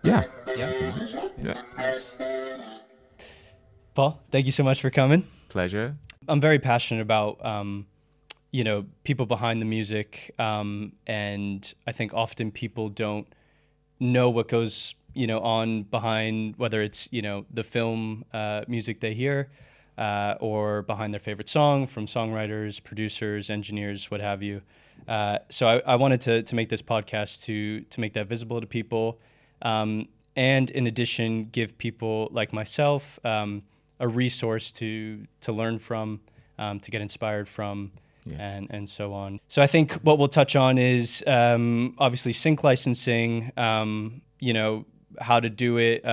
Yeah. Yeah. Yeah. Nice. Paul, thank you so much for coming. Pleasure. I'm very passionate about, people behind the music. And I think often people don't know what goes, on behind, whether it's, the film music they hear or behind their favorite song from songwriters, producers, engineers, what have you. So I wanted to make this podcast to make that visible to people. And in addition, give people like myself a resource to learn from, to get inspired from, Yeah. and so on. So I think what we'll touch on is obviously sync licensing, how to do it,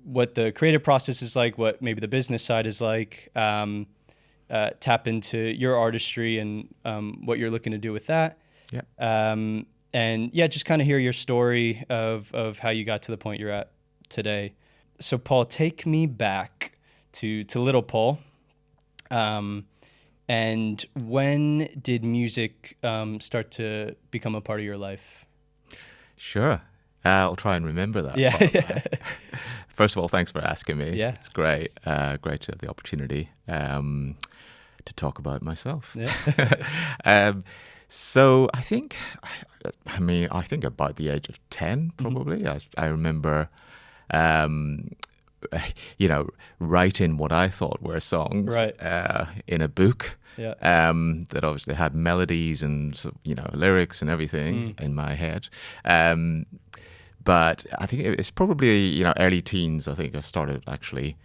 what the creative process is like, what maybe the business side is like, tap into your artistry and what you're looking to do with that. Yeah. And yeah, just kind of hear your story of how you got to the point you're at today. So Paul, take me back to little Paul. And when did music start to become a part of your life? Sure. I'll try and remember that. Yeah. Part. First of all, thanks for asking me. Yeah. It's great. Great to have the opportunity to talk about myself. Yeah. So I think about the age of 10, probably. Mm-hmm. I remember, writing what I thought were songs Right. in a book. Yeah. That obviously had melodies and lyrics and everything in my head. But I think it's probably early teens. I think I started actually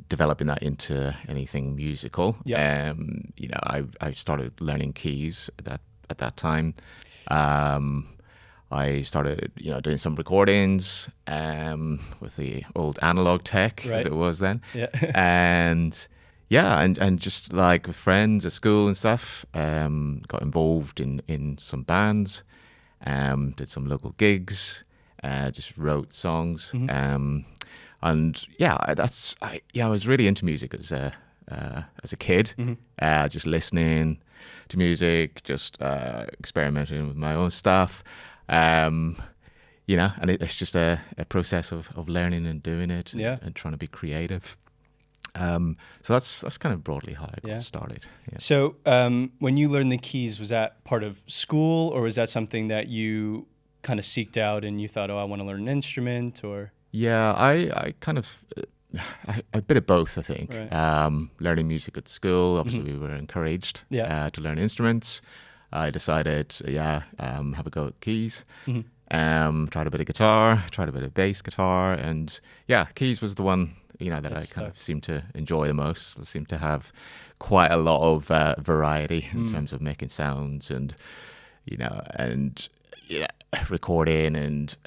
developing that into anything musical. Yeah. I started learning keys at that time. I started doing some recordings with the old analog tech Right. as it was then. Yeah. and just like with friends at school and stuff, got involved in some bands, did some local gigs, just wrote songs. Mm-hmm. I was really into music as a kid, just listening to music, just experimenting with my own stuff. And it's just a process of learning and doing it, and trying to be creative. So that's kind of broadly how I got started. Yeah. So when you learned the keys, was that part of school, or was that something that you kind of seeked out and you thought, oh, I want to learn an instrument? Or Yeah, I kind of a bit of both, I think. Right. Learning music at school, obviously we were encouraged to learn instruments. I decided, have a go at keys. Tried a bit of guitar, tried a bit of bass guitar, and keys was the one that I kind of seemed to enjoy the most. I seemed to have quite a lot of variety in terms of making sounds and recording and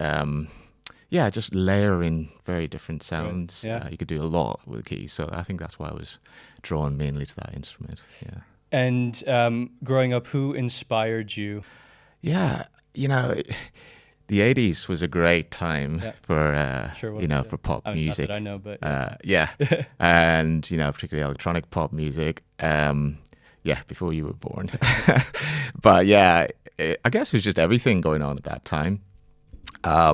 just layering very different sounds. Right. Yeah. You could do a lot with keys, so I think that's why I was drawn mainly to that instrument. Yeah. And growing up, who inspired you? Yeah, the 80s was a great time for for pop music. Not that I know, but and particularly electronic pop music. Before you were born. But I guess it was just everything going on at that time. I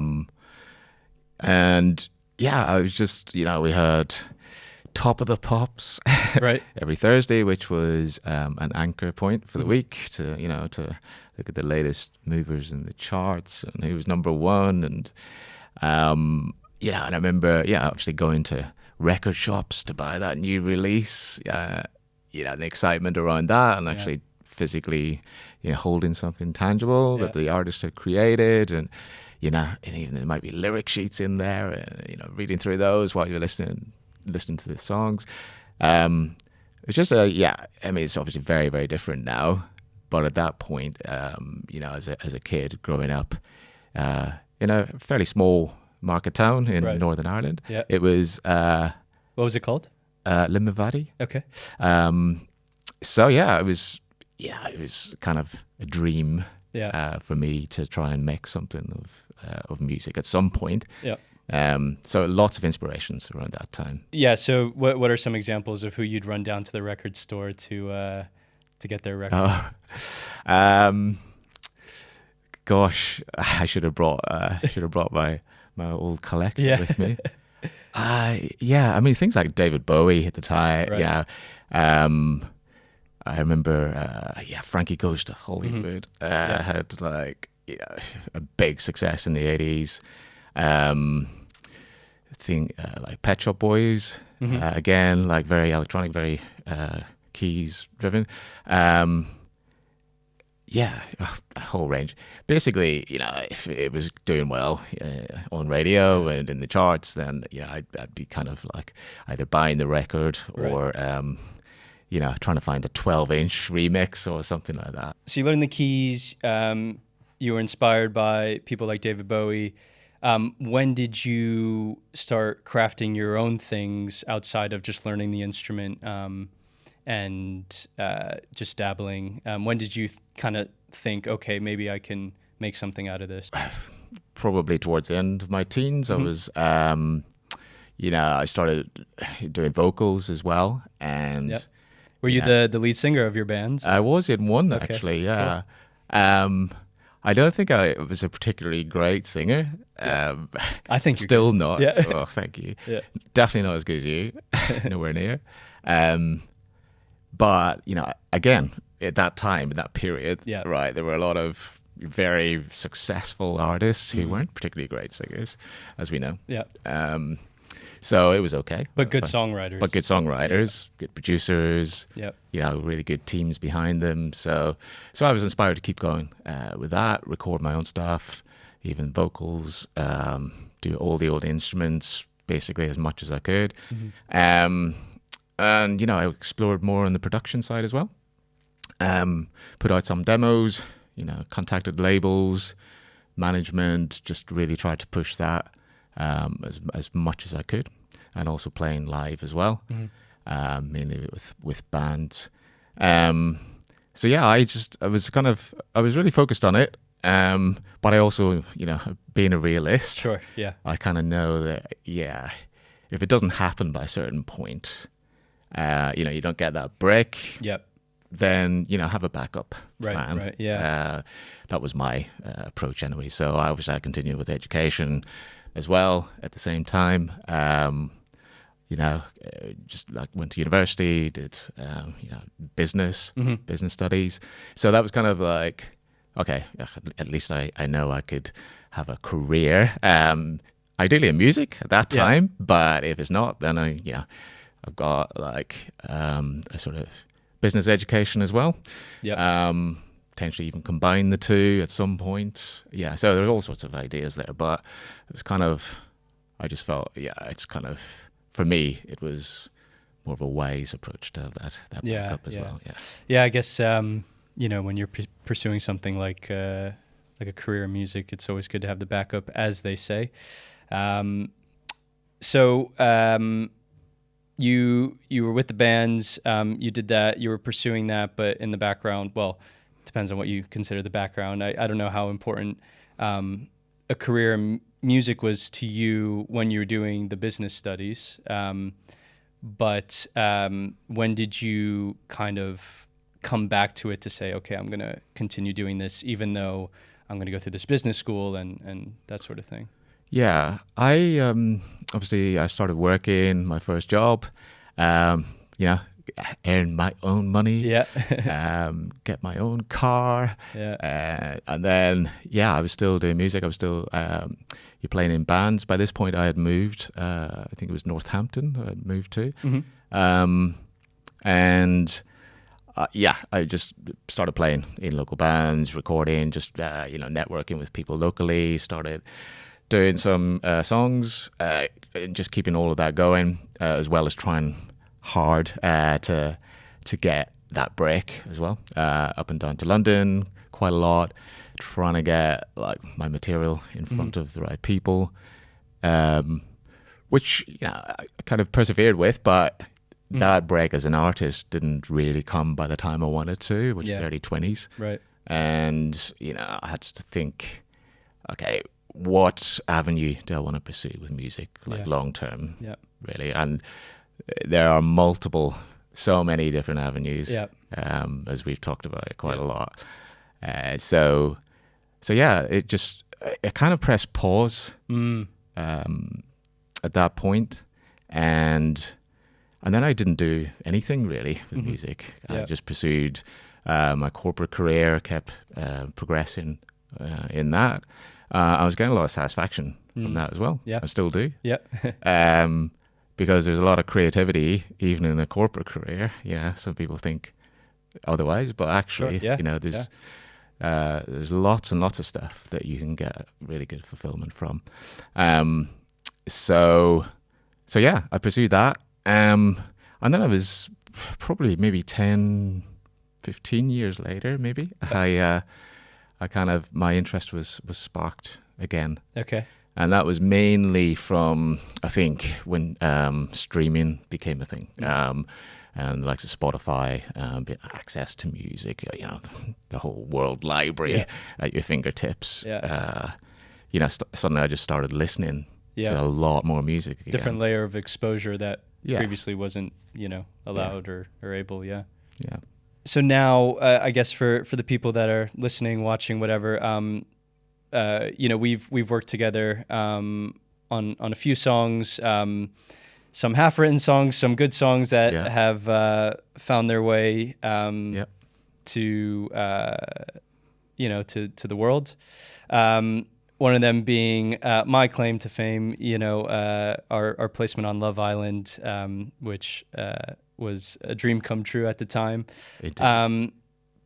was just we heard Top of the Pops right every Thursday, which was an anchor point for the week to look at the latest movers in the charts and who was number one. And and I remember obviously going to record shops to buy that new release, the excitement around that, and actually physically holding something tangible that the artist had created. And and even there might be lyric sheets in there, reading through those while you're listening to the songs. It's just it's obviously very, very different now. But at that point, as a kid growing up in a fairly small market town in Northern Ireland, it was... what was it called? Limavady. Okay. It was kind of a dream for me to try and make something of music at some point. Yeah. So lots of inspirations around that time. Yeah. So what are some examples of who you'd run down to the record store to get their record? Gosh, I should have brought my old collection with me. Yeah, I mean things like David Bowie at the time. Right. Yeah, I remember. Yeah, Frankie Goes to Hollywood had like a big success in the '80s. Thing like Pet Shop Boys, again, like very electronic, very keys driven. Yeah, a whole range. Basically, if it was doing well on radio and in the charts, then I'd be kind of like either buying the record or trying to find a 12-inch remix or something like that. So you learned the keys. You were inspired by people like David Bowie. When did you start crafting your own things outside of just learning the instrument and just dabbling? When did you kind of think, okay, maybe I can make something out of this? Probably towards the end of my teens. I was, I started doing vocals as well. And were you the lead singer of your bands? I was in one, actually, yeah. Cool. I don't think I was a particularly great singer. I think still not. Yeah. Oh, thank you. Yeah. Definitely not as good as you. Nowhere near. But again, at that time, in that period, right, there were a lot of very successful artists who weren't particularly great singers, as we know. Yeah. So it was okay. But good songwriters. But good songwriters, good producers. Yeah. Really good teams behind them. So I was inspired to keep going with that, record my own stuff, even vocals, do all the old instruments, basically as much as I could. And I explored more on the production side as well. Put out some demos, contacted labels, management, just really tried to push that as much as I could, and also playing live as well, mainly with bands. So yeah, I was really focused on it, but I also, being a realist, sure, yeah, I kind of know that if it doesn't happen by a certain point, you don't get that break. Yep. Then have a backup plan. Right, yeah. That was my approach anyway. So I wish I continued with education as well at the same time. Just like went to university, did business studies. So that was kind of like, okay, at least I know I could have a career. Ideally in music at that time, but if it's not, then I've got like a sort of business education as well. Yeah. Potentially even combine the two at some point. Yeah. So there's all sorts of ideas there, but it was kind of, I just felt, it's kind of, for me, it was more of a wise approach to have that backup as well. Yeah. Yeah. I guess, when you're pursuing something like a career in music, it's always good to have the backup, as they say. You were with the bands, you did that, you were pursuing that, but in the background, well, it depends on what you consider the background. I don't know how important a career in music was to you when you were doing the business studies, but when did you kind of come back to it to say, okay, I'm going to continue doing this, even though I'm going to go through this business school and that sort of thing? Yeah, I obviously I started working my first job, earn my own money, get my own car, and then I was still doing music. I was still playing in bands. By this point, I had moved. I think it was Northampton. I had moved to, and I just started playing in local bands, recording, just networking with people locally. Started doing some songs, and just keeping all of that going, as well as trying hard to get that break as well. Up and down to London quite a lot, trying to get like my material in front of the right people, which I kind of persevered with, but that break as an artist didn't really come by the time I wanted to, which is early 20s. Right. And I had to think, okay, what avenue do I want to pursue with music, like long term, really? And there are so many different avenues, as we've talked about quite a lot. So so yeah, it kind of pressed pause at that point, and then I didn't do anything really with music. I just pursued my corporate career, kept progressing in that. I was getting a lot of satisfaction from that as well. Yeah. I still do. Yeah. Because there's a lot of creativity even in a corporate career. Yeah, some people think otherwise, but actually, Sure, yeah, you know, there's lots and lots of stuff that you can get really good fulfillment from. So yeah, I pursued that. And then I was probably maybe 10, 15 years later, maybe, I kind of, my interest was sparked again. Okay. And that was mainly from, I think, when streaming became a thing. And the likes of Spotify, access to music, you know, the whole world library at your fingertips. Yeah. You know, suddenly I just started listening to a lot more music again. Different layer of exposure that Yeah. previously wasn't, you know, allowed or able. Yeah. Yeah. So now, I guess for the people that are listening, watching, whatever, you know, we've worked together on a few songs, some half-written songs, some good songs that have found their way to you know, to the world. One of them being my claim to fame, you know, our placement on Love Island, which was a dream come true at the time.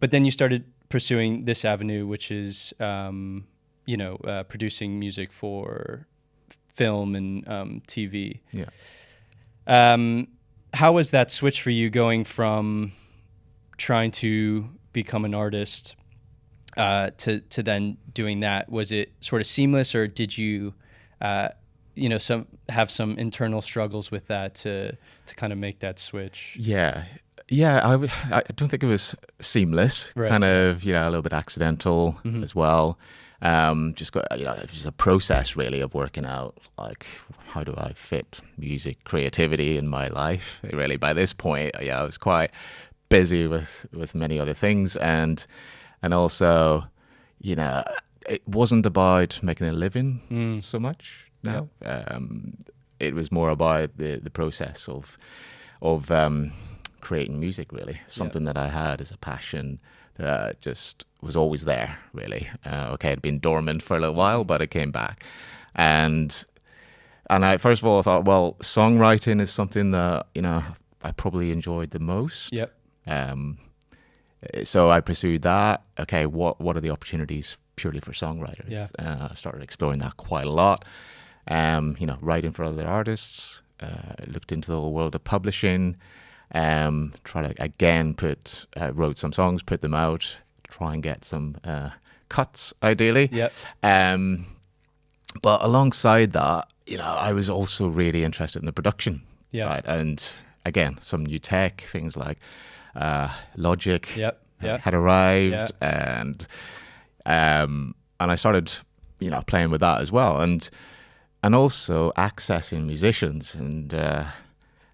But then you started pursuing this avenue, which is, you know, producing music for film and TV. Yeah. How was that switch for you, going from trying to become an artist to then doing that? Was it sort of seamless, or did you, you know, have some internal struggles with that to kind of make that switch? Yeah. I don't think it was seamless. Right. Kind of, you know, a little bit accidental as well. Just got, you know, it was a process really of working out, like, how do I fit music, creativity in my life? Really, by this point, I was quite busy with many other things, and also, you know, it wasn't about making a living so much. No, it was more about the process of creating music. Really, something that I had as a passion that just was always there. Really, it'd been dormant for a little while, but it came back, and I first of all thought, well, songwriting is something that, you know, I probably enjoyed the most. Yep. So I pursued that. Okay, what are the opportunities purely for songwriters? Yeah. I started exploring that quite a lot. You know, writing for other artists. Looked into the whole world of publishing. Try to again wrote some songs, put them out. Try and get some cuts, ideally. Yep. But alongside that, you know, I was also really interested in the production side, and again, some new tech things like Logic had arrived, and I started, you know, playing with that as well, and also accessing musicians and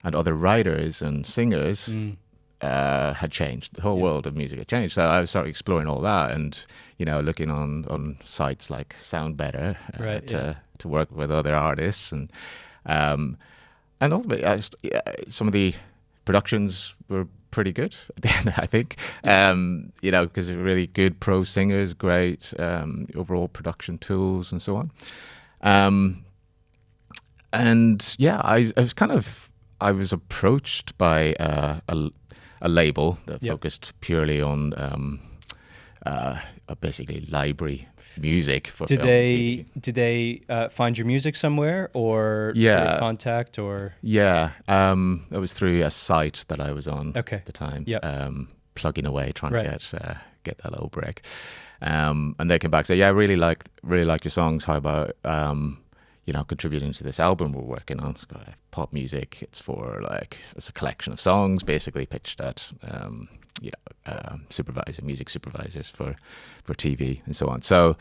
other writers and singers had changed. The whole world of music had changed, so I started exploring all that, and, you know, looking on sites like Sound Better to work with other artists, and ultimately, some of the productions were pretty good at the end, I think. You know, because they're really good pro singers, great overall production tools, and so on. And yeah, I was approached by a label that focused purely on basically library music for film and TV. Did they find your music somewhere, or your contact, or? Yeah, it was through a site that I was on at the time. Yep. Plugging away, trying to get that little break. And they came back and said, yeah, I really like your songs. How about you know, contributing to this album we're working on? It's got pop music. It's a collection of songs basically pitched at music supervisors for TV and so on. So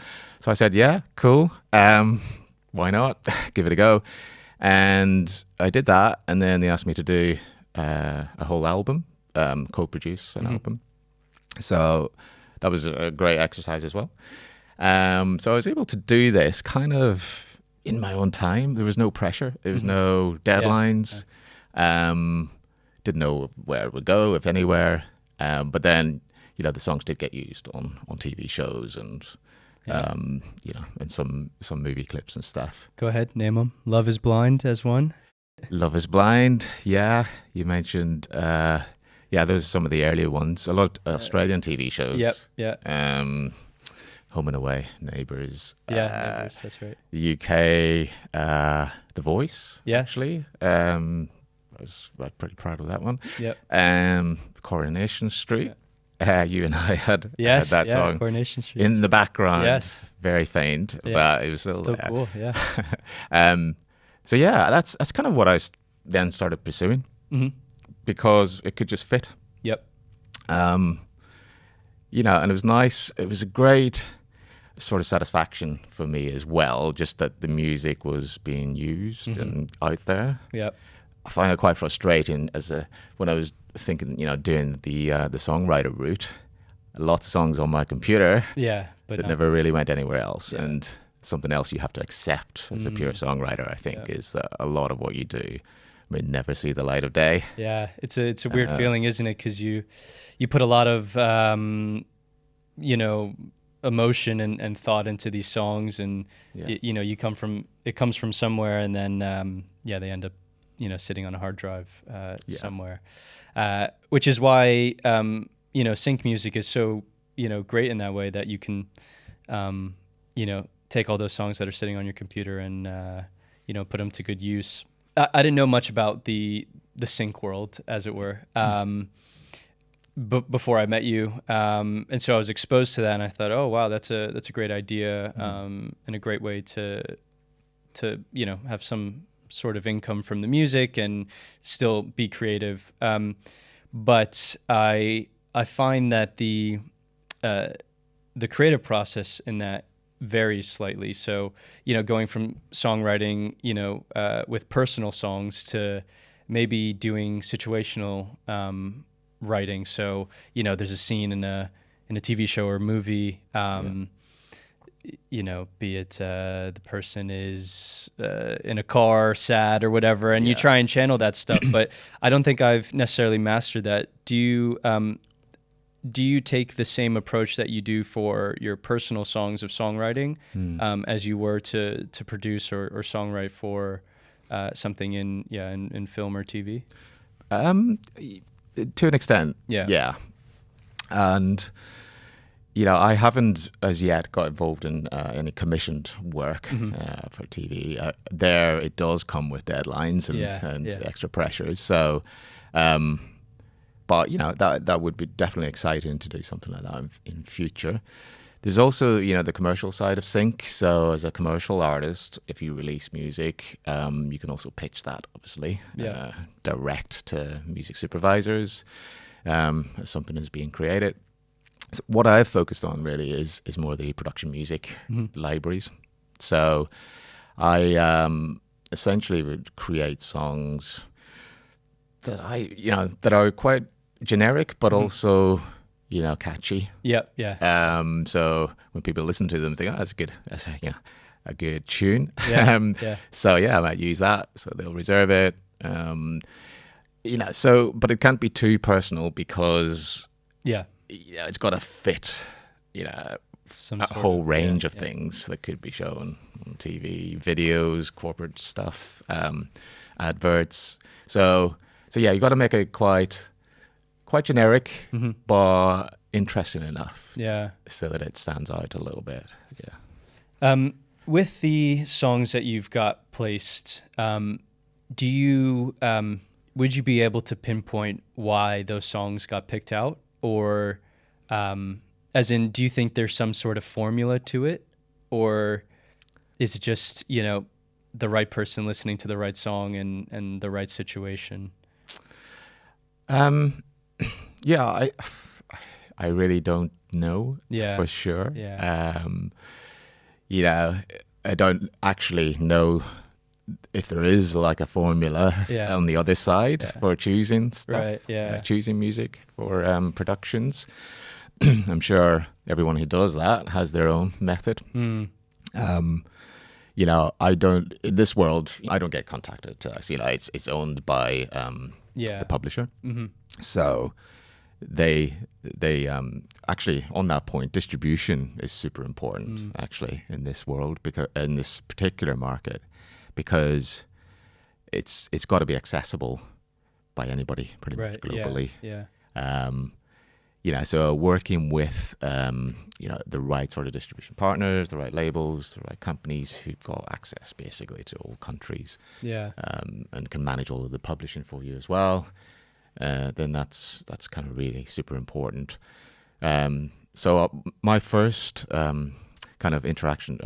I said, yeah, cool. Why not? Give it a go. And I did that, and then they asked me to do a whole album, co-produce an album. So that was a great exercise as well. So I was able to do this kind of in my own time. There was no pressure. There was no deadlines. Didn't know where it would go, if anywhere. But then, the songs did get used on TV shows and, and some movie clips and stuff. Go ahead, name them. Love is Blind as one. Love is Blind, yeah. You mentioned, those are some of the earlier ones. A lot of Australian TV shows. Yep. Home and Away, Neighbours. Neighbours, that's right. The UK, The Voice, actually. I was pretty proud of that one. Yep. Coronation Street. You and I had that song Coronation Street. in the background. Yes. Very faint, but it was still there. Cool, yeah. So that's kind of what I then started pursuing because it could just fit. Yep. And it was nice. It was a great sort of satisfaction for me as well, just that the music was being used and out there. Yep. I find it quite frustrating when I was thinking, doing the songwriter route. Lots of songs on my computer. Yeah, but that never really went anywhere else. Yeah. And something else you have to accept as a pure songwriter, I think, is that a lot of what you do may never see the light of day. Yeah, it's a weird feeling, isn't it? Because you put a lot of emotion and thought into these songs, and it comes from somewhere, and then they end up sitting on a hard drive somewhere, which is why sync music is so great in that way, that you can take all those songs that are sitting on your computer and put them to good use. I didn't know much about the sync world, as it were, before I met you, and so I was exposed to that, and I thought, oh wow, that's a great idea, and a great way to have some sort of income from the music and still be creative. But I find that the creative process in that varies slightly. So, going from songwriting, with personal songs to maybe doing situational writing. So, there's a scene in a TV show or movie, be it the person is in a car, sad or whatever, and you try and channel that stuff. But I don't think I've necessarily mastered that. Do you take the same approach that you do for your personal songs of songwriting as you were to produce or songwrite for something in film or TV? To an extent, yeah. And I haven't as yet got involved in any commissioned work for TV. There, it does come with deadlines and extra pressures. So, but that would be definitely exciting to do something like that in future. There's also the commercial side of sync. So, as a commercial artist, if you release music, you can also pitch that, obviously, direct to music supervisors as something is being created. So what I've focused on really is more the production music libraries. So I essentially would create songs that that are quite generic, but also catchy. Yeah. So when people listen to them, they think, "Oh, that's a good tune." Yeah. So I might use that. So they'll reserve it. So but it can't be too personal because it's got to fit, a whole range of things that could be shown on TV, videos, corporate stuff, adverts. So you got to make it quite generic, but interesting enough, so that it stands out a little bit. With the songs that you've got placed, do you would you be able to pinpoint why those songs got picked out? Or as in, do you think there's some sort of formula to it? Or is it just, the right person listening to the right song and the right situation? I really don't know for sure. I don't actually know if there is like a formula on the other side for choosing stuff, choosing music for productions. I'm sure everyone who does that has their own method. You know, I don't, in this world, I don't get contacted. You know, it's owned by the publisher. So they actually, on that point, distribution is super important actually in this world, because in this particular market, because it's got to be accessible by anybody pretty much globally. You know, so working with you know, the right sort of distribution partners, the right labels, the right companies who've got access basically to all countries, and can manage all of the publishing for you as well, then that's kind of really super important. So my first kind of interaction,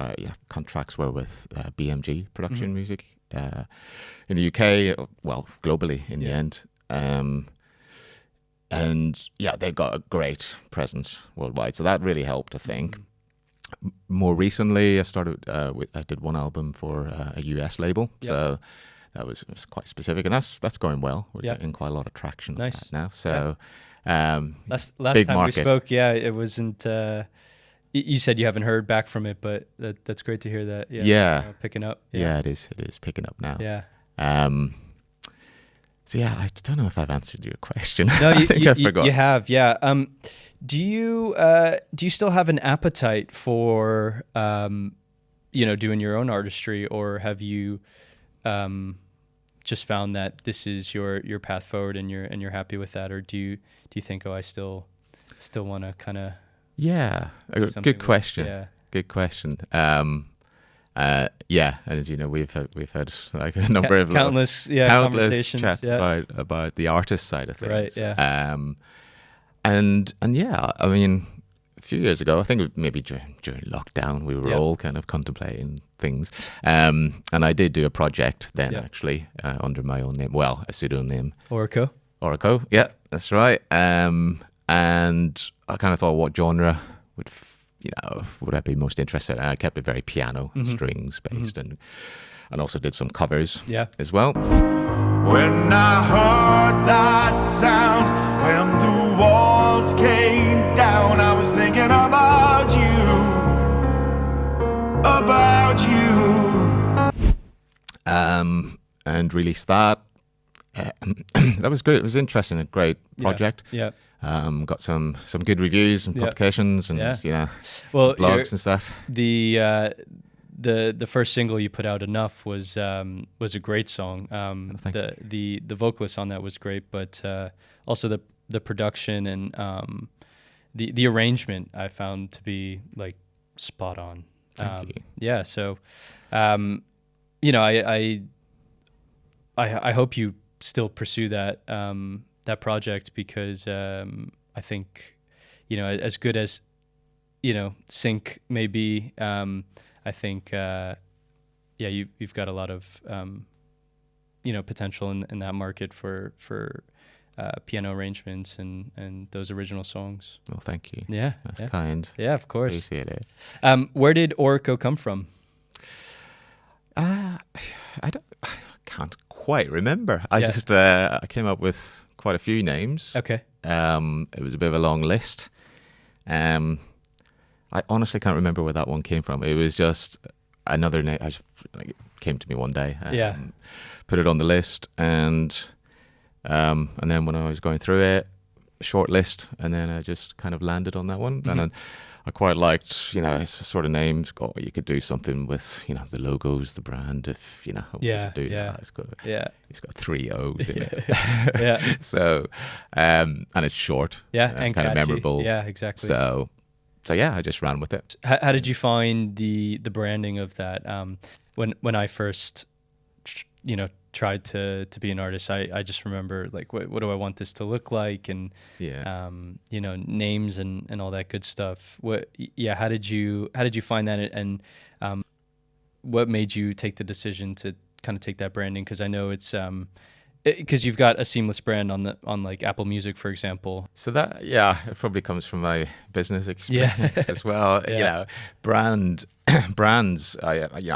contracts were with BMG Production Music in the UK, well, globally in the end. And yeah, they've got a great presence worldwide, so that really helped, I think. More recently, I did one album for a US label, so that was quite specific, and that's going well. We're getting quite a lot of traction on that now. So last big time market. we spoke, it wasn't. You said you haven't heard back from it, but that's great to hear that. Picking up. Yeah, it is picking up now. Yeah. So yeah, I don't know if I've answered your question. No, I think I forgot. You have. Yeah. Do you still have an appetite for you know, doing your own artistry, or have you just found that this is your path forward and you're happy with that, or do you think, I still want to kind of good question. Good question. And as you know, we've had like a number of countless conversations, chats about the artist side of things. Right. And I mean, a few years ago, I think maybe during lockdown, we were all kind of contemplating things. And I did do a project then, actually, under my own name, well, a pseudonym. Oroco. Yeah, that's right. And I kind of thought, what genre would I be most interested in? And I kept it very piano, strings based, and also did some covers as well. When I heard that sound, when the walls came down, I was thinking about you. And released that. That was great. It was interesting, a great project. Got some good reviews and publications, and blogs and stuff. The first single you put out, Enough, was a great song. The vocalist on that was great, but also the production and the arrangement I found to be like spot on. Thank you. Yeah, so you know, I hope you still pursue that project, because I think, you know, as good as, you know, Sync may be, I think you've got a lot of you know, potential in that market for piano arrangements and those original songs. Well, thank you. Yeah, that's kind. Yeah, of course. Appreciate it. Where did Oroco come from? I can't quite remember. I came up with quite a few names. Okay. It was a bit of a long list. I honestly can't remember where that one came from. It was just another name. It came to me one day. Put it on the list, and then when I was going through it, short list, and then I just kind of landed on that one. And I quite liked, you know, it's a sort of name. You could do something with, you know, the logos, the brand, if, you know, that. It's got 3 O's in it. So, and it's short. And kind of memorable. Yeah, exactly. So yeah, I just ran with it. How did you find the branding of that? When I first, you know, tried to be an artist, I just remember, like, what do I want this to look like, and you know, names and all that good stuff. How did you find that, and what made you take the decision to kind of take that branding? Because I know it's because you've got a seamless brand on like Apple Music, for example. So that it probably comes from my business experience as well. You know, brands. I'm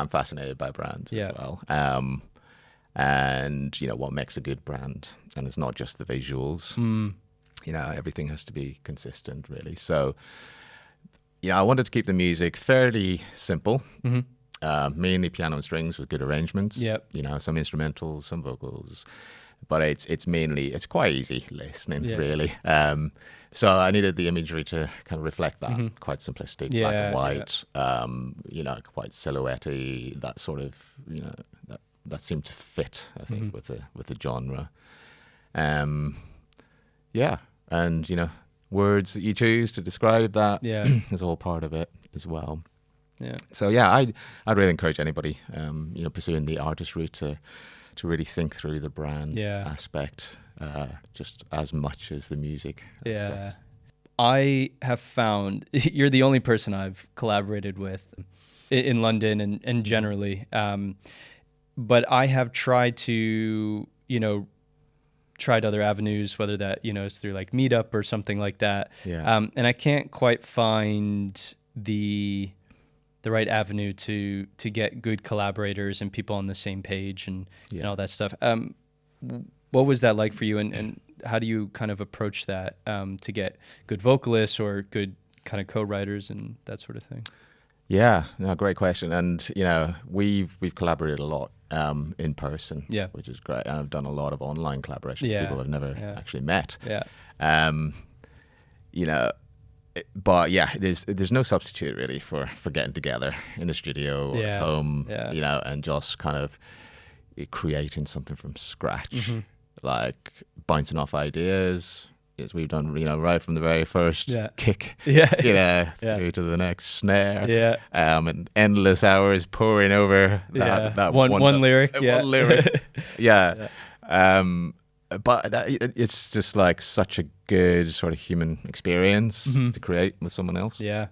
fascinated by brands as well. And you know, what makes a good brand, and it's not just the visuals. everything has to be consistent, really. So, I wanted to keep the music fairly simple, mainly piano and strings with good arrangements. Yep. Some instrumentals, some vocals, but it's quite easy listening, really. So I needed the imagery to kind of reflect that, quite simplistic, black and white, quite silhouette-y, that sort of, that seemed to fit, I think, with the genre. And words that you choose to describe that is all part of it as well. Yeah. So I'd really encourage anybody, pursuing the artist route to really think through the brand aspect, just as much as the music aspect. I have found you're the only person I've collaborated with in London and generally, but I have tried to, tried other avenues, whether that, is through like Meetup or something like that. Yeah. And I can't quite find the right avenue to get good collaborators and people on the same page and all that stuff. What was that like for you, and how do you kind of approach that to get good vocalists or good kind of co-writers and that sort of thing? Yeah, no, great question. And we've collaborated a lot in person, which is great. And I've done a lot of online collaboration with people I've never actually met. But there's no substitute really for getting together in the studio or at home, and just kind of creating something from scratch, like bouncing off ideas. As we've done, right from the very first kick, through to the next snare, and endless hours pouring over that one lyric, one lyric, But it's just like such a good sort of human experience to create with someone else. Yeah.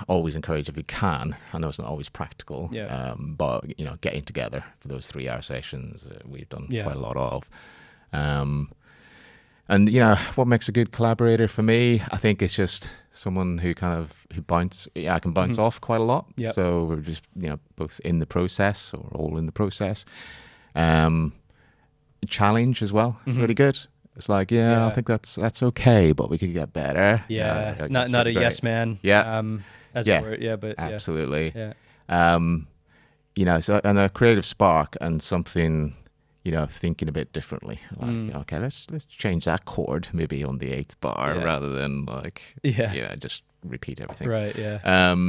Always encourage if you can. I know it's not always practical, but getting together for those 3-hour sessions, we've done quite a lot of. And what makes a good collaborator for me, I think it's just someone who can bounce off quite a lot. Yep. So we're just both in the process or all in the process. Challenge as well is really good. It's like I think that's okay, but we could get better. Not a yes man. As it were. But absolutely. So and a creative spark and something. Thinking a bit differently. Like, okay, let's change that chord maybe on the 8th bar rather than just repeat everything. Right. Yeah.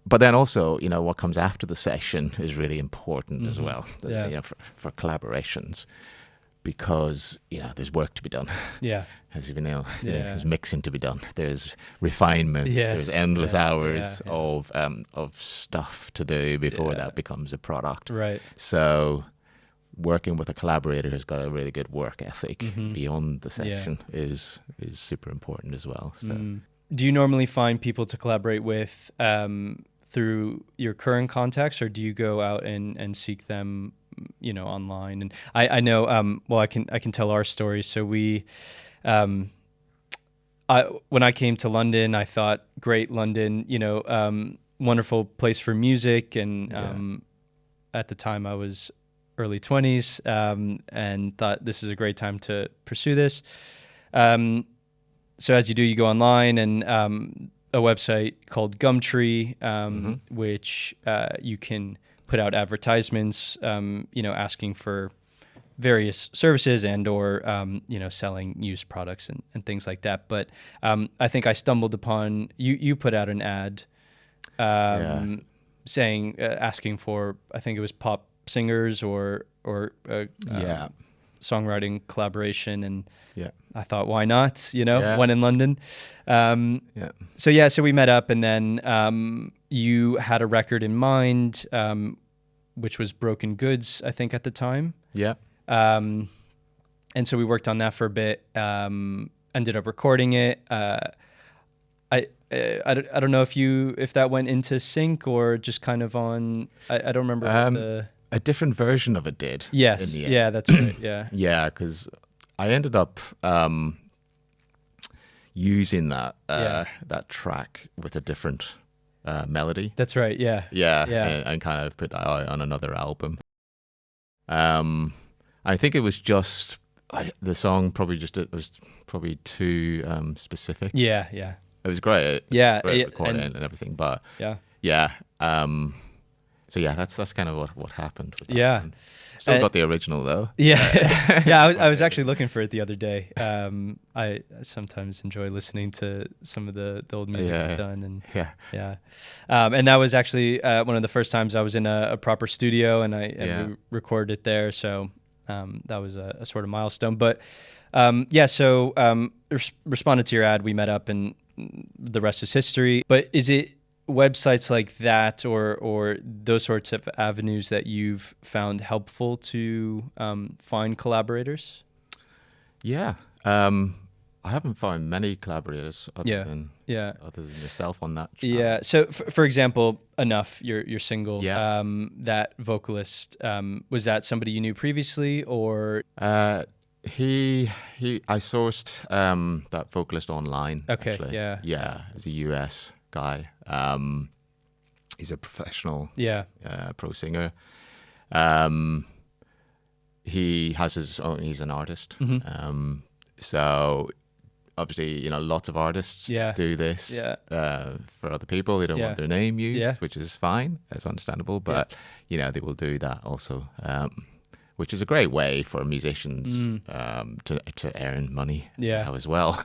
But then also, what comes after the session is really important as well. For collaborations, because there's work to be done. Yeah. As you know, there's mixing to be done. There's refinements. Yes. There's endless hours of stuff to do before that becomes a product. Right. So working with a collaborator who's got a really good work ethic beyond the session is super important as well. So, do you normally find people to collaborate with through your current contacts, or do you go out and seek them, online? And I know, I can tell our story. So we, when I came to London, I thought, great, London, wonderful place for music, and at the time I was early 20s, and thought this is a great time to pursue this. So as you do, you go online, and a website called Gumtree, which you can put out advertisements, asking for various services and or selling used products and things like that. But I think I stumbled upon you put out an ad saying asking for, I think it was pop singers or songwriting collaboration, and I thought, why not? One in London. So we met up, and then you had a record in mind, which was Broken Goods, I think, at the time. Yeah. And so we worked on that for a bit. Ended up recording it. I don't know if that went into sync or just kind of on. I don't remember. A different version of it did. Yes. In the end. Yeah, that's right. Yeah. Yeah, because I ended up using that track with a different melody. That's right. Yeah. Yeah. And kind of put that out on another album. I think it was just the song probably it was probably too specific. Yeah. It was great. Yeah, Great recording and everything, but yeah. So yeah, that's kind of what happened with that Yeah. one. Still got the original though. Yeah. Yeah, I was actually looking for it the other day. I sometimes enjoy listening to some of the old music I've done, and and that was actually one of the first times I was in a proper studio, and we recorded it there. So that was a sort of milestone. But responded to your ad. We met up, and the rest is history. But is it websites like that or those sorts of avenues that you've found helpful to find collaborators? Yeah. I haven't found many collaborators other than yourself on that channel. Yeah. So for example, Enough, your single, that vocalist, was that somebody you knew previously, or? I sourced that vocalist online. Okay. Actually. Yeah. He's a US guy. He's a professional pro singer. He has his own, he's an artist. So obviously, lots of artists do this for other people. They don't want their name used, which is fine. That's understandable. But, they will do that also, which is a great way for musicians to earn money as well.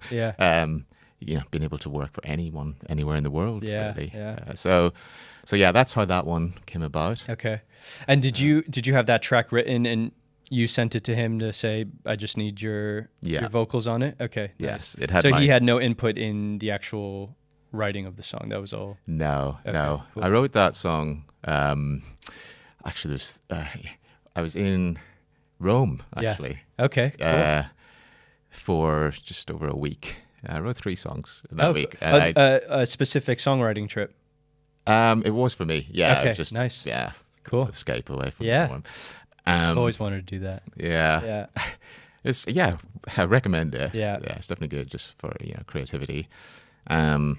Being able to work for anyone, anywhere in the world, really. So that's how that one came about. Okay. And did you have that track written and you sent it to him to say, I just need your vocals on it? Okay. Yes. Nice. It had. So he had no input in the actual writing of the song. That was all. No. Cool. I wrote that song. Actually, I was in Rome. Actually. Okay. Cool. For just over a week. I wrote 3 songs that week. A specific songwriting trip? It was for me. Yeah. Okay, just, nice. Yeah. Cool. Escape away from everyone. I've always wanted to do that. Yeah. I recommend it. Yeah. It's definitely good just for creativity. And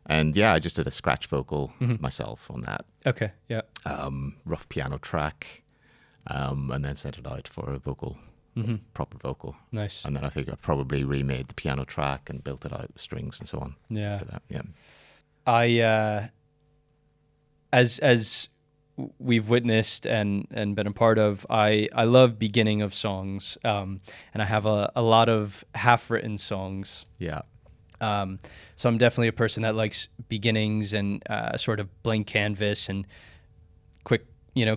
I just did a scratch vocal myself on that. Okay. Yeah. Rough piano track, and then sent it out for a vocal. Proper vocal. Nice. And then I think I probably remade the piano track and built it out with strings and so on. Yeah. Yeah. I as we've witnessed and been a part of, I love beginning of songs, and I have a lot of half-written songs. Yeah. So I'm definitely a person that likes beginnings and sort of blank canvas and quick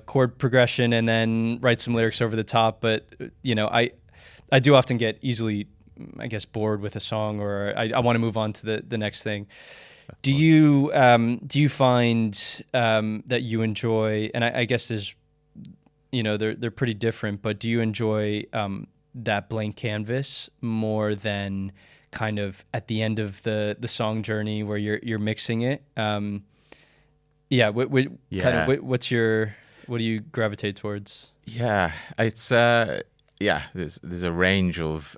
chord progression, and then write some lyrics over the top. But I do often get easily, I guess, bored with a song, or I want to move on to the next thing. Do you find that you enjoy, and I guess there's, they're pretty different, but do you enjoy that blank canvas more than kind of at the end of the song journey where you're mixing it? What do you gravitate towards? Yeah, it's there's a range of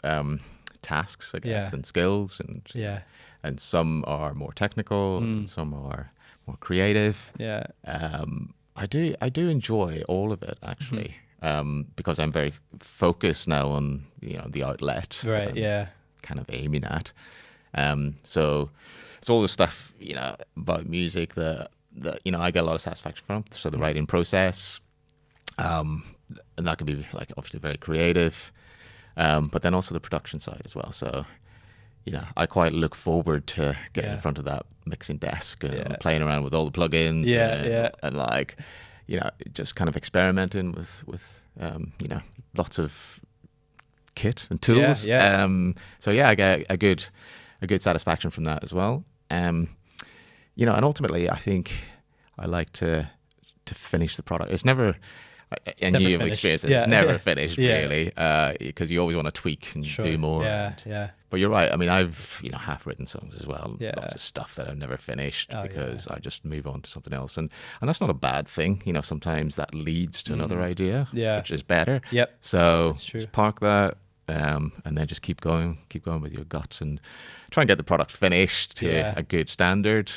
tasks, I guess, and skills, and some are more technical, and some are more creative. Yeah. I do enjoy all of it, actually, because I'm very focused now on the outlet. Right. Yeah. Kind of aiming at. So it's all the stuff about music that I get a lot of satisfaction from. So the writing process, and that can be obviously very creative, but then also the production side as well. So I quite look forward to getting in front of that mixing desk and playing around with all the plugins. And just kind of experimenting with lots of kit and tools. So I get a good satisfaction from that as well. And ultimately, I think I like to finish the product. It's never, and you've experienced it, it's never finished really, because you always want to tweak and do more. But you're right. I mean, I've half-written songs as well. Lots of stuff that I've never finished because I just move on to something else, and that's not a bad thing. Sometimes that leads to another idea, which is better. So just park that. And then just keep going with your guts and try and get the product finished to a good standard.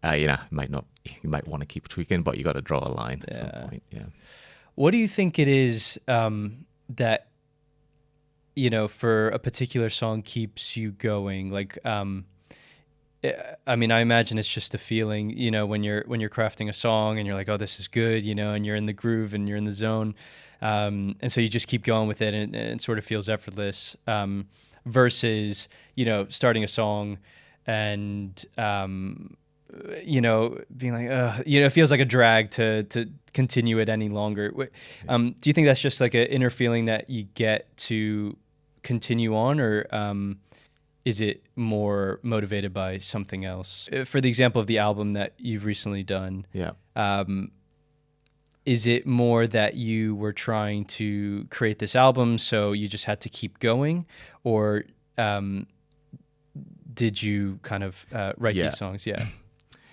You might want to keep tweaking, but you got to draw a line at some point. Yeah. What do you think it is that for a particular song keeps you going? Like, I mean, I imagine it's just a feeling, when you're crafting a song and you're like, oh, this is good, and you're in the groove and you're in the zone. And so you just keep going with it, and it sort of feels effortless, versus, starting a song and, being like, it feels like a drag to continue it any longer. Do you think that's just like an inner feeling that you get to continue on, or is it more motivated by something else? For the example of the album that you've recently done, is it more that you were trying to create this album, so you just had to keep going, or did you kind of write these songs?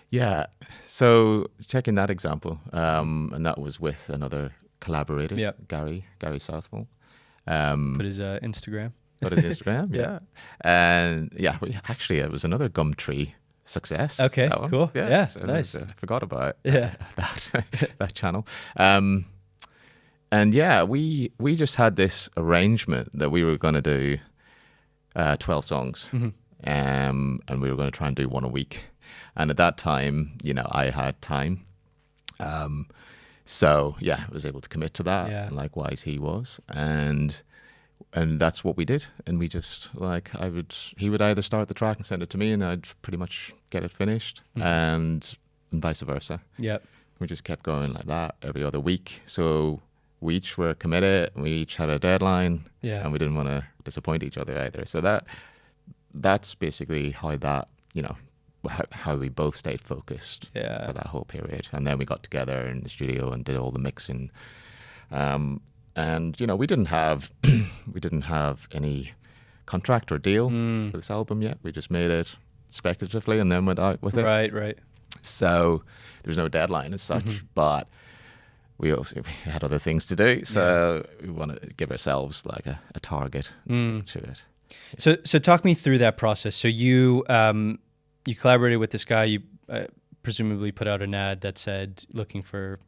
Yeah. So taking that example, and that was with another collaborator, Gary Southwell. Put his Instagram. Put his Instagram, yeah. And actually, it was another Gumtree success. Okay, cool. Yeah, so nice. I forgot about that channel. And we just had this arrangement that we were going to do 12 songs, and we were going to try and do one a week. And at that time, I had time. So I was able to commit to that. Yeah. And likewise, he was. And that's what we did. And we just he would either start the track and send it to me, and I'd pretty much get it finished, and vice versa. Yep. We just kept going like that every other week. So we each were committed, and we each had a deadline, and we didn't want to disappoint each other either. So that's basically how that, how we both stayed focused for that whole period. And then we got together in the studio and did all the mixing. And we didn't have any contract or deal for this album yet. We just made it speculatively and then went out with it. Right. So there's no deadline as such, but we also had other things to do. So we want to give ourselves like a target to it. So talk me through that process. So you collaborated with this guy. You presumably put out an ad that said looking for.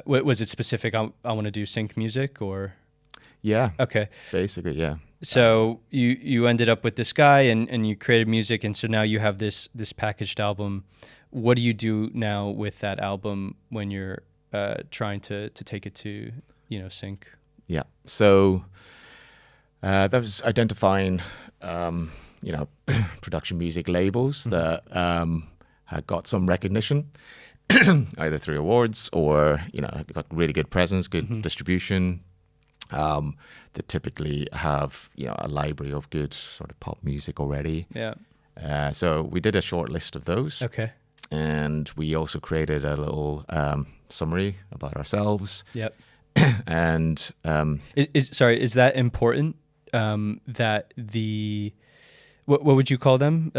Was it specific? I want to do sync music, or? Yeah. Okay. Basically, yeah. So you ended up with this guy, and you created music, and so now you have this packaged album. What do you do now with that album when you're trying to take it to sync? Yeah. So that was identifying production music labels that had got some recognition, either through awards or got really good presence, good distribution. That typically have a library of good sort of pop music already. Yeah. So we did a short list of those. Okay. And we also created a little summary about ourselves. Yep. And is that important? That the what would you call them?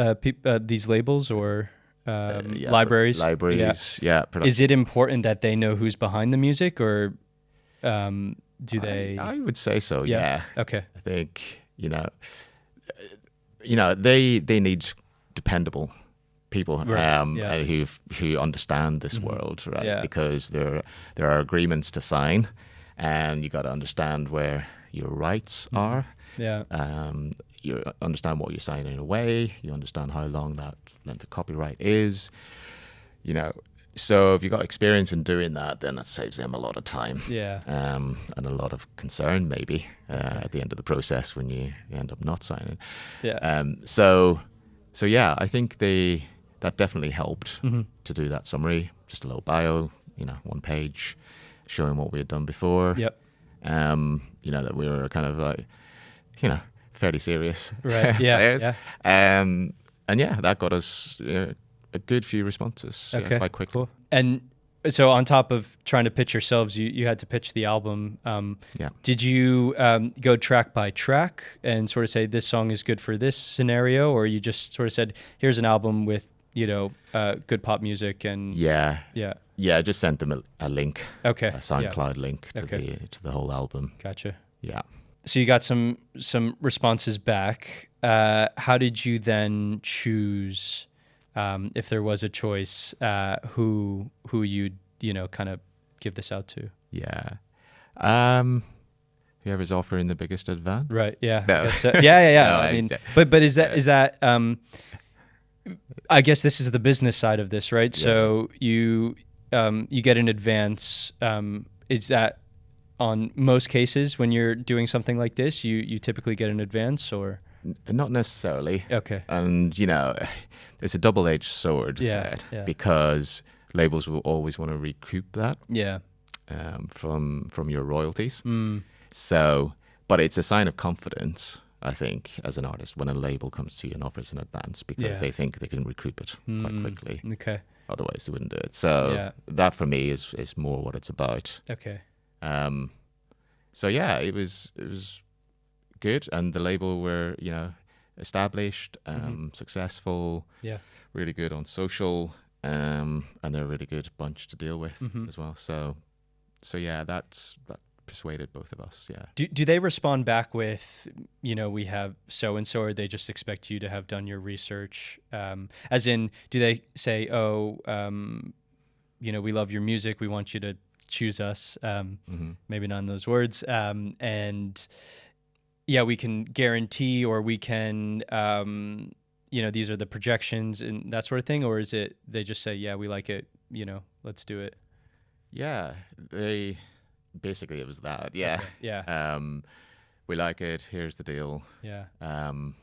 These labels or libraries? Libraries, yeah. Is it important that they know who's behind the music, or do they? I would say so. Yeah. Okay. I think they need dependable people who understand this world, right? Yeah. Because there are agreements to sign, and you got to understand where your rights are. Yeah. You understand what you're signing away. You understand how long that length of copyright is. So if you've got experience in doing that, then that saves them a lot of time. Yeah. And a lot of concern maybe at the end of the process when you end up not signing. Yeah. So I think that definitely helped to do that summary, just a little bio, 1 page, showing what we had done before. Yep. That we were kind of like, fairly serious. Right. Yeah. players. Yeah. And that got us a good few responses quite quickly. Cool. And so on top of trying to pitch yourselves, you had to pitch the album. Did you go track by track and sort of say this song is good for this scenario, or you just sort of said, here's an album with good pop music and I just sent them a link, a SoundCloud link to the whole album. Gotcha. Yeah. So you got some responses back. How did you then choose, if there was a choice, who you'd kind of give this out to? Yeah. whoever's offering the biggest advance. Right. Yeah. No. I guess so. Yeah. No, I mean, but is that I guess this is the business side of this, right? Yeah. So you get an advance. Is that on most cases when you're doing something like this, you typically get an advance, or? Not necessarily. Okay. And, it's a double-edged sword. Yeah, right? yeah. Because labels will always want to recoup that Yeah. from your royalties. Mm. So, but it's a sign of confidence, I think, as an artist, when a label comes to you and offers an advance, because they think they can recoup it quite quickly. Okay. Otherwise, they wouldn't do it. So that for me is more what it's about. Okay. So yeah, it was good, and the label were established, successful, really good on social, and they're a really good bunch to deal with as well. So yeah, that persuaded both of us. Yeah. Do they respond back with, we have so and so, or they just expect you to have done your research? As in, do they say, we love your music, we want you to choose us? Maybe not in those words. And yeah, we can guarantee, or we can, these are the projections and that sort of thing, or is it they just say, yeah, we like it, let's do it? Yeah, basically it was that. Yeah. Okay. Yeah. We like it. Here's the deal. Yeah. And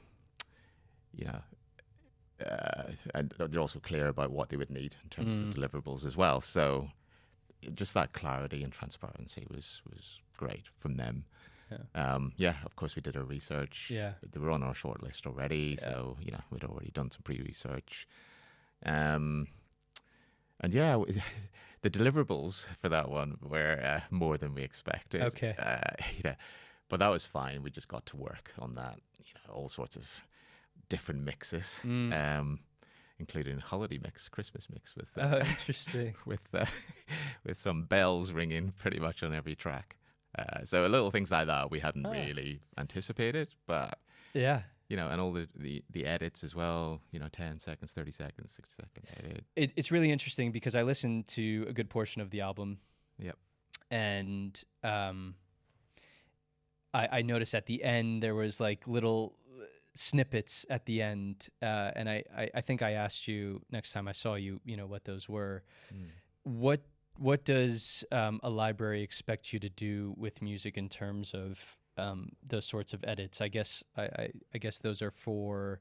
they're also clear about what they would need in terms of deliverables as well. So just that clarity and transparency was great from them. Yeah. Of course we did our research. Yeah. They were on our short list already, so we'd already done some pre-research. And yeah, the deliverables for that one were more than we expected. Okay. But that was fine. We just got to work on that. All sorts of different mixes, including holiday mix, Christmas mix with interesting with some bells ringing pretty much on every track. So little things like that we hadn't really anticipated, but yeah. And all the edits as well, 10 seconds, 30 seconds, 60-second edit. It's really interesting because I listened to a good portion of the album. Yep. And I noticed at the end there was like little snippets at the end. And I think I asked you next time I saw you, what those were. What does a library expect you to do with music in terms of those sorts of edits? I guess those are for,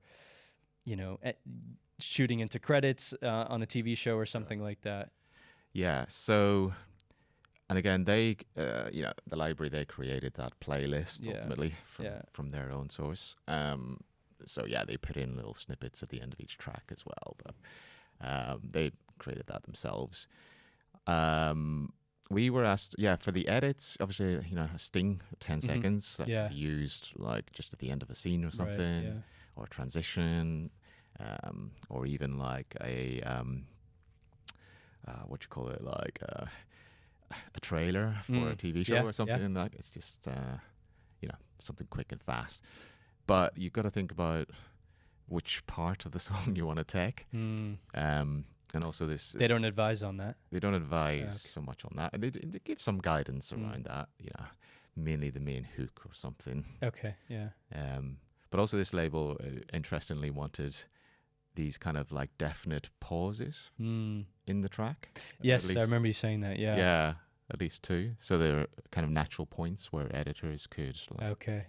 shooting into credits on a TV show or something like that. Yeah. So, and again, they, the library, they created that playlist ultimately from their own source. So yeah, they put in little snippets at the end of each track as well, but they created that themselves. We were asked, for the edits, obviously, a sting, 10 seconds that could be used like just at the end of a scene or something, or a transition, or even like a, like a trailer for a TV show or something like that. It's just, something quick and fast. But you've got to think about which part of the song you want to take. And also this... They don't advise on that? They don't advise so much on that. And they give some guidance around that, mainly the main hook or something. Okay, yeah. But also this label, interestingly, wanted these kind of like definite pauses in the track. Yes, I remember you saying that, yeah. Yeah, at least 2. So they're kind of natural points where editors could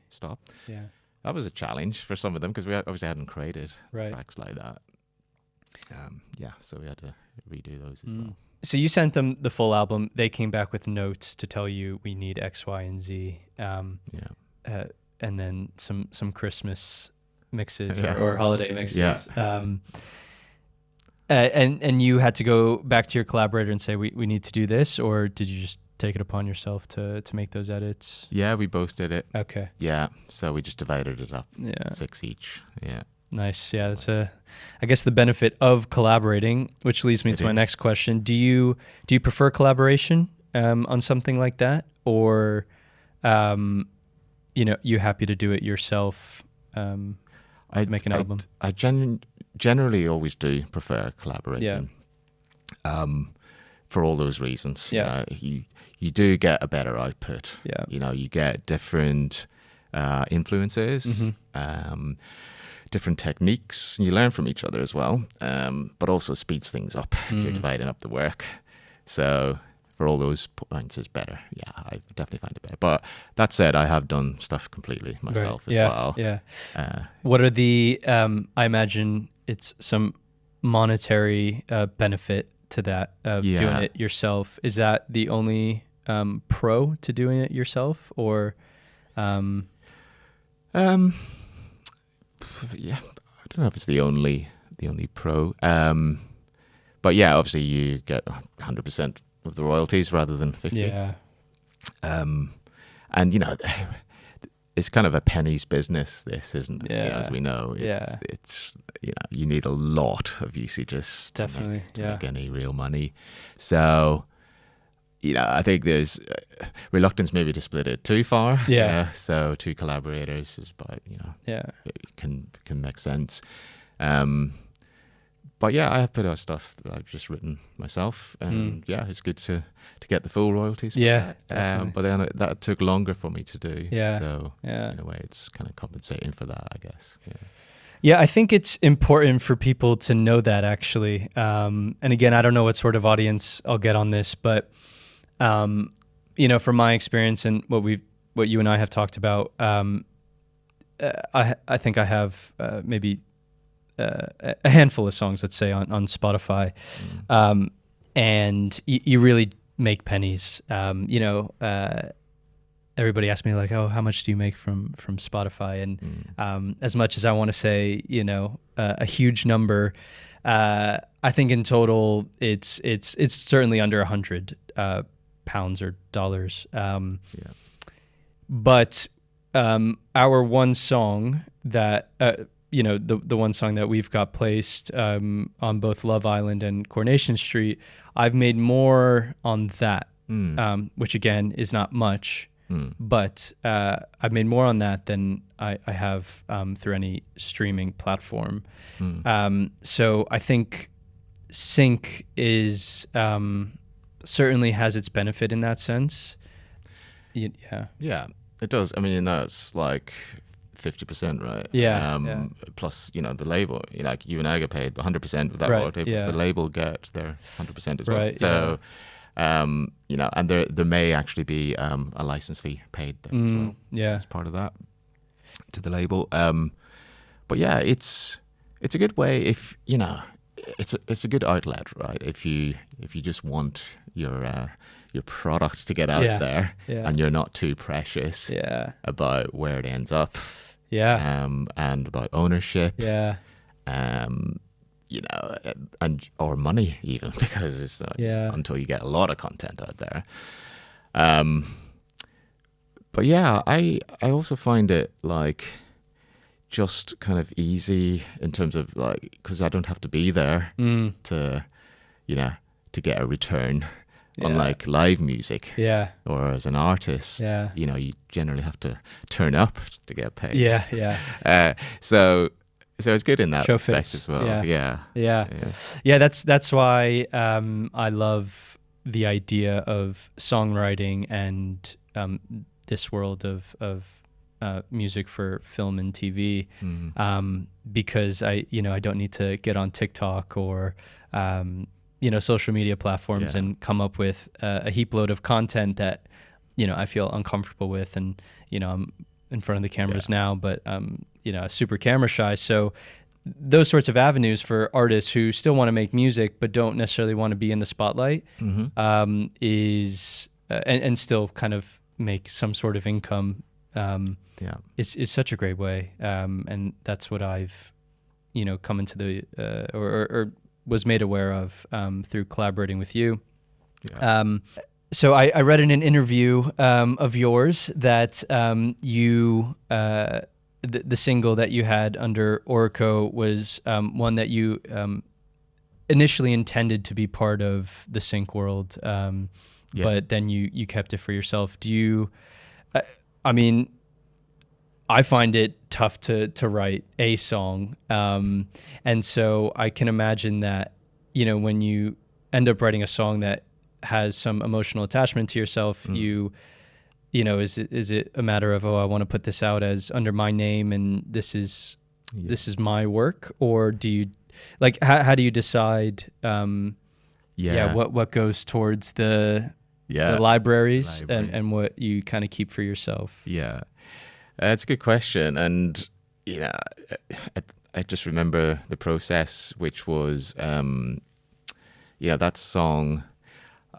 stop. Yeah. That was a challenge for some of them because we obviously hadn't created tracks like that. So we had to redo those as well. So you sent them the full album. They came back with notes to tell you we need X, Y, and Z. And then some Christmas mixes or holiday mixes. Yeah. And you had to go back to your collaborator and say we need to do this, or did you just take it upon yourself to make those edits? Yeah, we both did it. Okay. Yeah, so we just divided it up. Yeah. 6 each. Yeah. Nice. Yeah, that's I guess the benefit of collaborating, which leads me to my next question. Do you prefer collaboration on something like that, or you happy to do it yourself to make an album? I generally always do prefer collaborating. Yeah. for all those reasons. Yeah. You do get a better output. Yeah. You know, you get different influences, different techniques. You learn from each other as well, but also speeds things up if you're dividing up the work. So for all those points, it's better. Yeah, I definitely find it better. But that said, I have done stuff completely myself as well. Yeah. What are the? I imagine it's some monetary benefit to that of doing it yourself. Is that the only pro to doing it yourself, or? Yeah, I don't know if it's the only pro. But yeah, obviously you get 100% of the royalties rather than 50. Yeah. And you know, it's kind of a penny's business. This isn't it? Yeah. You know, as we know. It's you know, you need a lot of usages to make any real money. So, you know, I think there's reluctance maybe to split it too far. Yeah. So 2 collaborators is about, you know, it can make sense. But yeah, I have put out stuff that I've just written myself, and yeah, it's good to get the full royalties for that. But then that took longer for me to do. Yeah. So in a way, it's kind of compensating for that, I guess. Yeah, I think it's important for people to know that, actually. And again, I don't know what sort of audience I'll get on this, but you know, from my experience and what you and I have talked about, I think I have maybe a handful of songs, let's say, on Spotify, and you really make pennies. You know, everybody asks me like, "Oh, how much do you make from Spotify?" And as much as I want to say, you know, a huge number, I think in total it's certainly under £100 or dollars. But our one song that you know, the one song that we've got placed on both Love Island and Coronation Street, I've made more on that, which again is not much, but I've made more on that than I have through any streaming platform. So I think sync is certainly has its benefit in that sense. Yeah, it does. I mean, that's like 50%, right? Yeah. Plus, you know, the label, like you and I get paid 100% of that Right, royalty, plus the label get their 100% as well. Right, So, you know, and there may actually be a license fee paid there as well. Yeah. As part of that to the label. But yeah, it's a good way if, you know, it's a good outlet, right? If you just want your product to get out there, and you're not too precious about where it ends up, and about ownership, you know, and or money even, because it's until you get a lot of content out there. But yeah, I also find it like just kind of easy in terms of like, because I don't have to be there to, you know, to get a return. Unlike live music, or as an artist, you know, you generally have to turn up to get paid. So it's good in that Show respect face as well. Yeah. That's why I love the idea of songwriting and this world of music for film and TV, because I don't need to get on TikTok or you know, social media platforms and come up with a heap load of content that, you know, I feel uncomfortable with. And, you know, I'm in front of the cameras now, but, you know, super camera shy. So those sorts of avenues for artists who still want to make music, but don't necessarily want to be in the spotlight, is, and still kind of make some sort of income, is such a great way. And that's what I've, you know, come into the, or was made aware of through collaborating with you. So I read in an interview of yours that you, the single that you had under Oroco was one that you initially intended to be part of the sync world, but then you kept it for yourself. Do you, I mean, I find it tough to write a song. And so I can imagine that, you know, when you end up writing a song that has some emotional attachment to yourself, you know, is it a matter of, oh, I want to put this out as under my name and this is my work, or do you like how do you decide what goes towards the libraries and what you kind of keep for yourself? Yeah, that's a good question. And you know, I just remember the process, which was that song,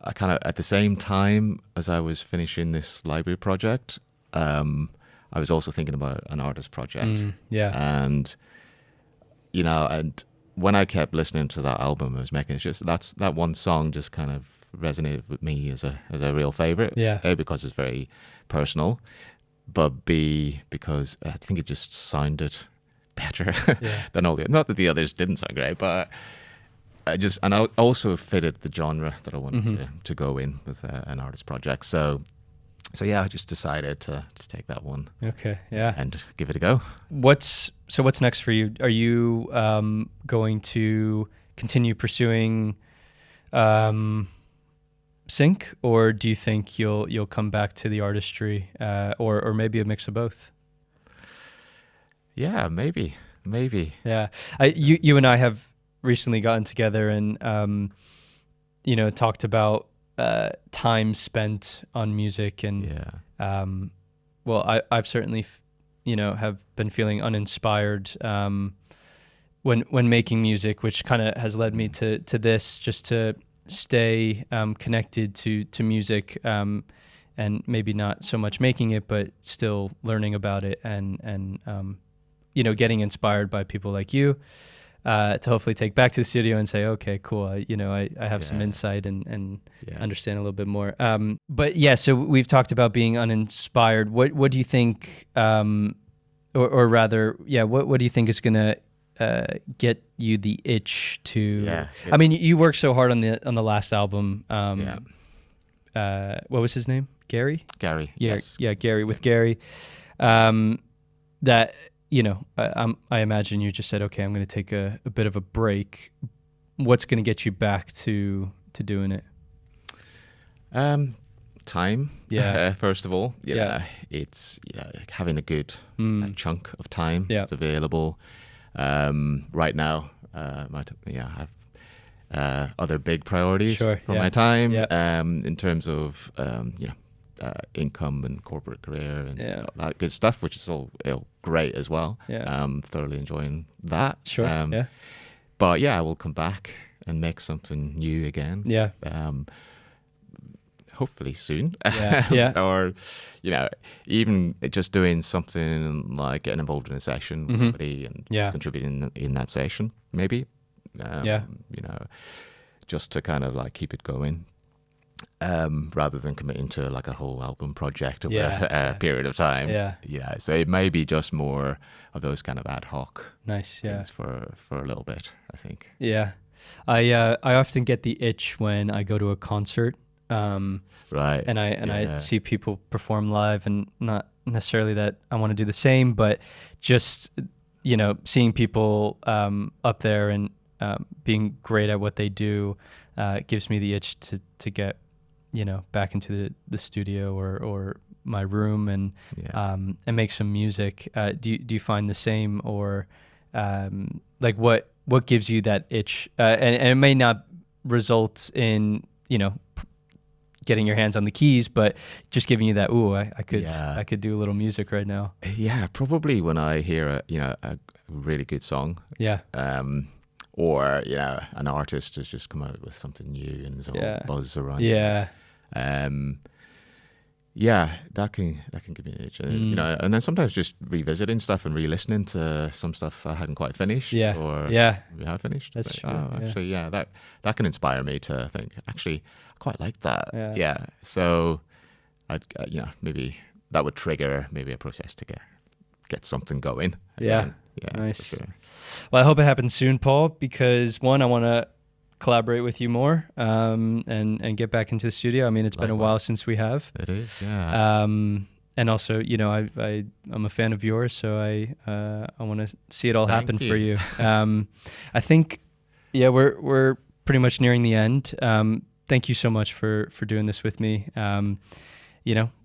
I kind of, at the same time as I was finishing this library project, I was also thinking about an artist project. And, you know, and when I kept listening to that album I was making, it's just, that one song just kind of resonated with me as a real favorite. A, because it's very personal, but B, because I think it just sounded better than all the, not that the others didn't sound great, but I also fitted the genre that I wanted to go in with an artist project. So yeah, I just decided to take that one. Okay, yeah, and give it a go. What's next for you? Are you going to continue pursuing sync, or do you think you'll come back to the artistry, or maybe a mix of both? Yeah, maybe. Yeah, you and I have recently gotten together and talked about time spent on music, and I've certainly have been feeling uninspired when making music, which kind of has led me to this, just to stay connected to music, and maybe not so much making it, but still learning about it and getting inspired by people like you, to hopefully take back to the studio and say, okay, cool, I have some insight and understand a little bit more. But yeah, so we've talked about being uninspired. What do you think, or rather, what do you think is gonna get you the itch to? I mean, you worked so hard on the last album. What was his name? Gary. Yes. Gary, with Gary. That. I imagine you just said, okay, I'm going to take a bit of a break. What's going to get you back to doing it? Time. Yeah. First of all, it's having a good chunk of time that's available. Right now, I have other big priorities for my time. In terms of income and corporate career and all that good stuff, which is all great as well. Thoroughly enjoying that. But I will come back and make something new again. Hopefully soon. Or even just doing something like getting involved in a session with somebody and contributing in that session, maybe. Just to kind of like keep it going. Rather than committing to like a whole album project over a period of time. So it may be just more of those kind of ad hoc things for a little bit, I think. I often get the itch when I go to a concert, and I see people perform live, and not necessarily that I want to do the same, but just seeing people up there and being great at what they do gives me the itch to get back into the studio or my room and make some music. Do you find the same, or like what gives you that itch? And it may not result in getting your hands on the keys, but just giving you that, I could do a little music right now. Yeah, probably when I hear a really good song. Or an artist has just come out with something new and there's a whole buzz around. That can give me an itch. And then sometimes just revisiting stuff and re-listening to some stuff I hadn't quite finished. We have finished. That's true. Actually, that can inspire me to think, actually, I quite like that. So, maybe that would trigger maybe a process to get something going. Again. Nice. For sure. Well, I hope it happens soon, Paul, because one, I want to collaborate with you more, and get back into the studio. I mean, it's been a while since we have. It is, yeah. And also, I'm a fan of yours, so I want to see it all happen for you. I think, we're pretty much nearing the end. thank you so much for doing this with me.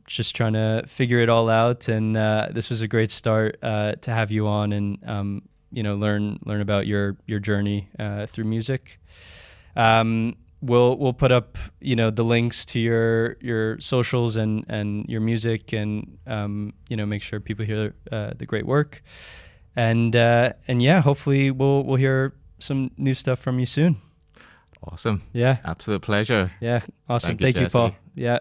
Just trying to figure it all out, and this was a great start to have you on and learn about your journey through music. We'll put up the links to your socials and your music, and make sure people hear the great work, and hopefully we'll hear some new stuff from you soon. Awesome. Yeah, absolute pleasure. Yeah, awesome. Thank you, Paul. Yeah.